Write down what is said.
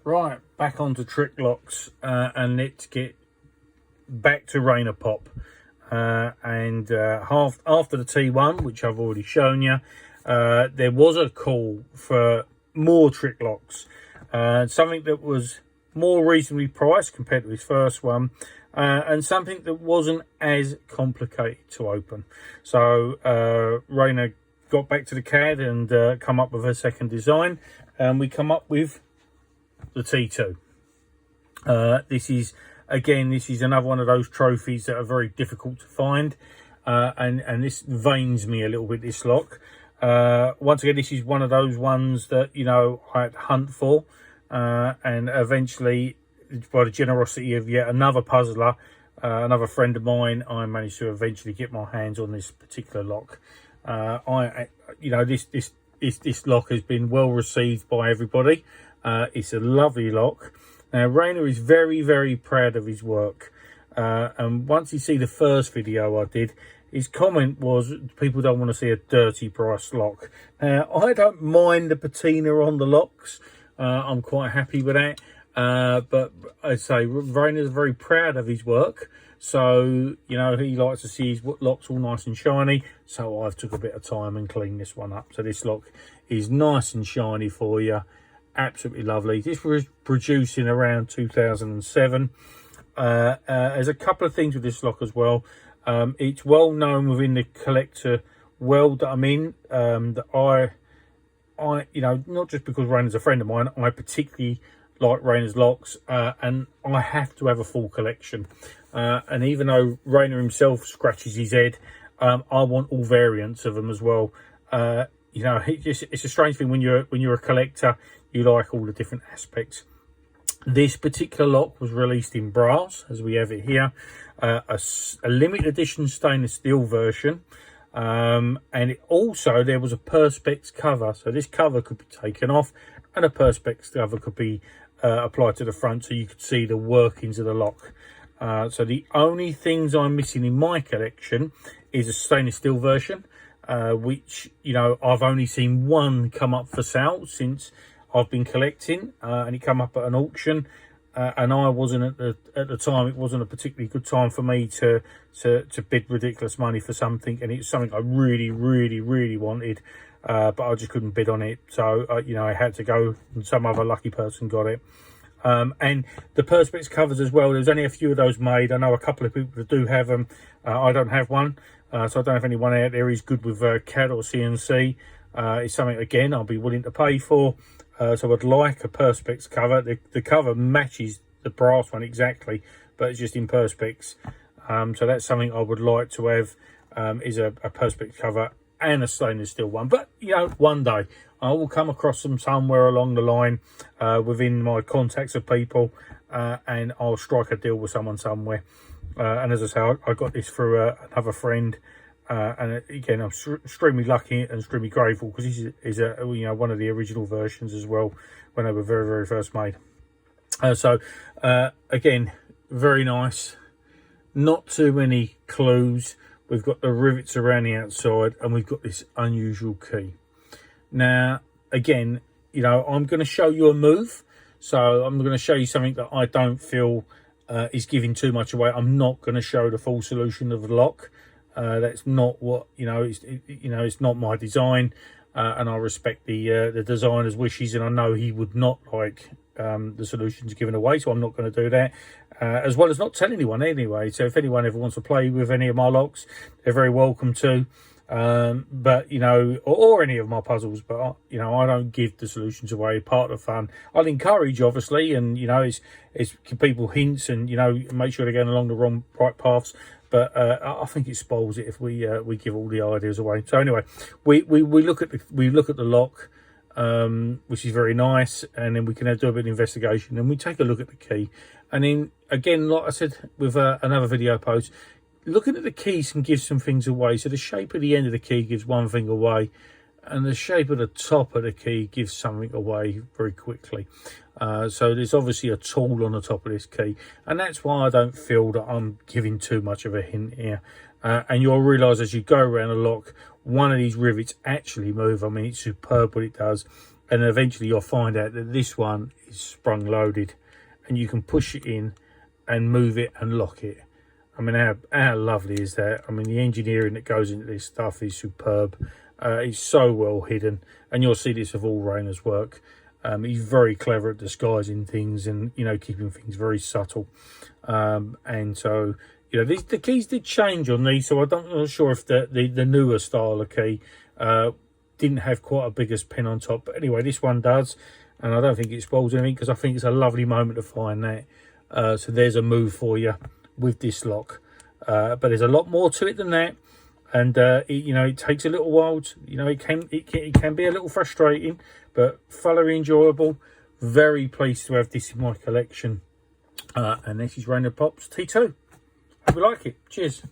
Right, back onto trick locks, and let's get back to Rainer Popp. After the T1, which I've already shown you, there was a call for more trick locks, something that was more reasonably priced compared to his first one, and something that wasn't as complicated to open. So Rainer got back to the CAD and come up with a second design, and we come up with the T2. This is another one of those trophies that are very difficult to find, and this veins me a little bit, this lock. Once again, this is one of those ones that, you know, I had to hunt for, and eventually, by the generosity of yet another puzzler, another friend of mine, I managed to eventually get my hands on this particular lock. This lock has been well received by everybody. It's a lovely lock. Now, Rainer is very, very proud of his work. And once you see the first video I did, his comment was, people don't want to see a dirty price lock. Now, I don't mind the patina on the locks. I'm quite happy with that. But I'd say Rainer's very proud of his work. So, you know, he likes to see his locks all nice and shiny. So I've took a bit of time and cleaned this one up. So this lock is nice and shiny for you. Absolutely lovely. This was produced in around 2007. There's a couple of things with this lock as well. It's well known within the collector world that I'm in, that I, you know, not just because Rainer's a friend of mine, I particularly like Rainer's locks, and I have to have a full collection. And even though Rainer himself scratches his head, I want all variants of them as well. You know, it's a strange thing when you're a collector. You like all the different aspects. This particular lock was released in brass, as we have it here, a limited edition stainless steel version, and there was a perspex cover. So this cover could be taken off, and a perspex cover could be applied to the front, so you could see the workings of the lock. So the only things I'm missing in my collection is a stainless steel version, which, you know, I've only seen one come up for sale since I've been collecting, and it come up at an auction, and I wasn't at the time. It wasn't a particularly good time for me to bid ridiculous money for something, and it's something I really, really, really wanted, but I just couldn't bid on it. So you know, I had to go, and some other lucky person got it. And the perspex covers as well. There's only a few of those made. I know a couple of people that do have them. I don't have one, so I don't know if anyone out there is good with CAD or CNC. It's something, again, I'll be willing to pay for. So I'd like a perspex cover. The cover matches the brass one exactly, but it's just in perspex. So that's something I would like to have, is a perspex cover and a stainless steel one. But, you know, one day I will come across them somewhere along the line, within my contacts of people, and I'll strike a deal with someone somewhere. And as I say, I got this through another friend. And again, I'm extremely lucky and extremely grateful, because this is one of the original versions as well, when they were very, very first made. Again, very nice. Not too many clues. We've got the rivets around the outside, and we've got this unusual key. Now, again, you know, I'm going to show you a move. So I'm going to show you something that I don't feel is giving too much away. I'm not going to show the full solution of the lock. That's not what, you know, it's not my design, and I respect the designer's wishes, and I know he would not like the solutions given away, so I'm not going to do that, as well as not tell anyone anyway. So if anyone ever wants to play with any of my locks, they're very welcome to. But, you know, or any of my puzzles, but, you know, I don't give the solutions away. Part of the fun, I'll encourage, obviously, and, you know, it's give people hints, and, you know, make sure they're going along the right paths. But I think it spoils it if we give all the ideas away. So anyway, we look at the lock, which is very nice, and then we can do a bit of investigation, and we take a look at the key, and then again, like I said with another video post, looking at the keys can give some things away. So the shape of the end of the key gives one thing away, and the shape of the top of the key gives something away very quickly. So there's obviously a tool on the top of this key, and that's why I don't feel that I'm giving too much of a hint here. And you'll realise as you go around the lock, one of these rivets actually move. I mean, it's superb what it does. and eventually you'll find out that this one is sprung loaded, and you can push it in and move it and lock it. I mean, how lovely is that? I mean, the engineering that goes into this stuff is superb. It's so well hidden, and you'll see this of all Rainer's work. He's very clever at disguising things and, you know, keeping things very subtle. And so, you know, the keys did change on these, so I'm not sure if the newer style of key didn't have quite a biggest pin on top. But anyway, this one does, and I don't think it spoils anything, because I think it's a lovely moment to find that. So there's a move for you with this lock. But there's a lot more to it than that. And you know, it takes a little while to, you know, it can be a little frustrating, but thoroughly enjoyable. Very pleased to have this in my collection. And this is Rainer Popp's T2. Hope you like it. Cheers.